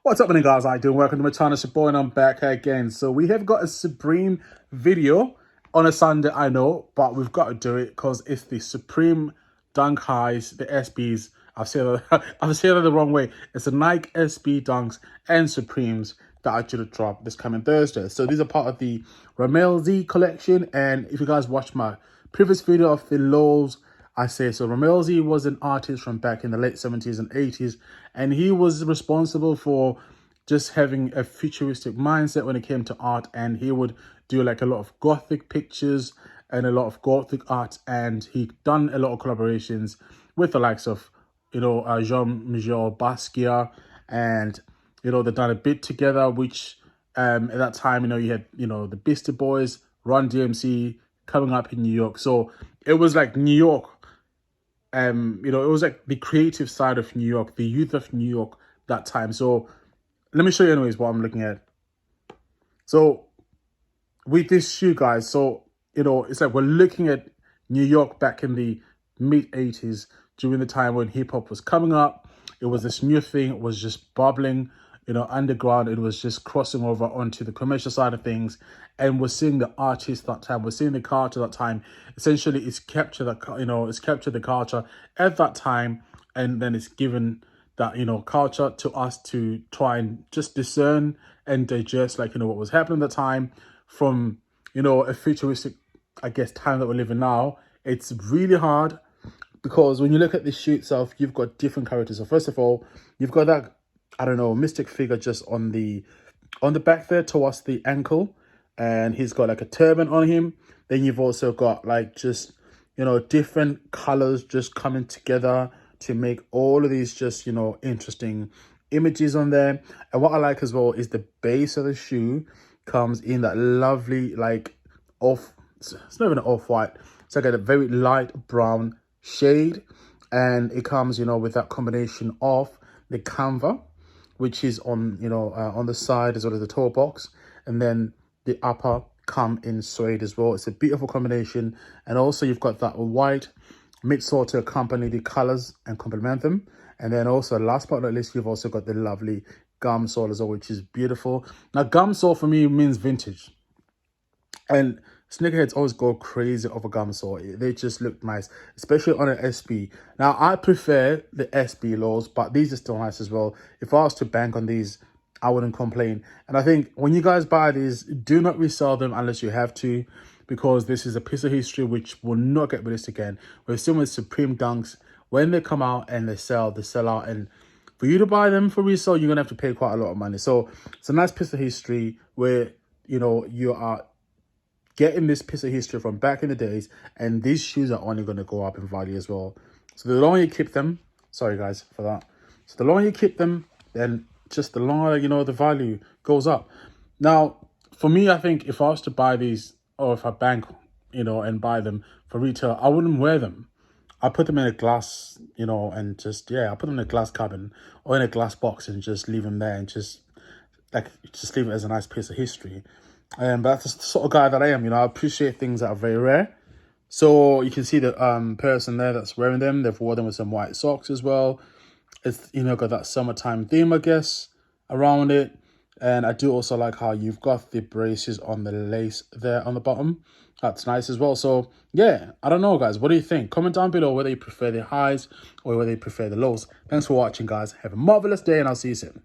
What's up, guys? How you doing? Welcome to my channel. It's your boy, and I'm back again. So we have got a Supreme video on a Sunday, I know, but we've got to do it because it's the Supreme Dunk Highs, the SBs. I've said that the wrong way. It's the Nike SB Dunks and Supremes that are due to drop this coming Thursday. So these are part of the Rammellzee collection. And if you guys watched my previous video of the lows, I say so. Rammellzee was an artist from back in the late 70s and 80s, and he was responsible for just having a futuristic mindset when it came to art, and he would do like a lot of gothic pictures and a lot of gothic art, and he done a lot of collaborations with the likes of, Jean-Michel Basquiat, and, they've done a bit together, which at that time, you had, the Beastie Boys, Run DMC coming up in New York. So it was like New York. It was like the creative side of New York, the youth of New York that time. So let me show you anyways what I'm looking at. So with this shoe, guys, so, it's like we're looking at New York back in the mid-80s during the time when hip-hop was coming up. It was this new thing. It was just bubbling, underground. It was just crossing over onto the commercial side of things. And we're seeing the artists that time. We're seeing the culture that time. Essentially, it's captured the culture at that time. And then it's given that, culture to us to try and just discern and digest, like, what was happening at the time from, a futuristic, I guess, time that we're living now. It's really hard because when you look at the shoe itself, you've got different characters. So first of all, you've got that, I don't know, mystic figure just on the back there towards the ankle, and he's got like a turban on him. Then you've also got like just, different colors just coming together to make all of these just, interesting images on there. And what I like as well is the base of the shoe comes in that lovely, like, it's not even an off-white, it's like a very light brown shade, and it comes, with that combination of the canva, which is on, on the side as well as the toe box, and then the upper come in suede as well. It's a beautiful combination. And also you've got that white midsole to accompany the colors and complement them. And then also, last but not least, you've also got the lovely gum sole as well, which is beautiful. Now, gum sole for me means vintage, and sneakerheads always go crazy over gum sole. They just look nice, especially on an SB. Now, I prefer the SB lows, but these are still nice as well. If I was to bank on these, I wouldn't complain. And I think when you guys buy these, do not resell them unless you have to, because this is a piece of history which will not get released again. We're still with Supreme Dunks. When they come out and they sell out. And for you to buy them for resale, you're going to have to pay quite a lot of money. So it's a nice piece of history where, you are getting this piece of history from back in the days, and these shoes are only going to go up in value as well. So the longer you keep them, sorry guys for that. So the longer you keep them, then just the longer, the value goes up. Now, for me, I think if I was to buy these, or if I bank, and buy them for retail, I wouldn't wear them. I put them in a glass, and just, I put them in a glass cabin or in a glass box and just leave them there and just leave it as a nice piece of history. But that's the sort of guy that I am. I appreciate things that are very rare. So you can see the person there that's wearing them. They've worn them with some white socks as well. It's, got that summertime theme, I guess, around it. And I do also like how you've got the braces on the lace there on the bottom. That's nice as well. So, yeah, I don't know, guys. What do you think? Comment down below whether you prefer the highs or whether you prefer the lows. Thanks for watching, guys. Have a marvelous day, and I'll see you soon.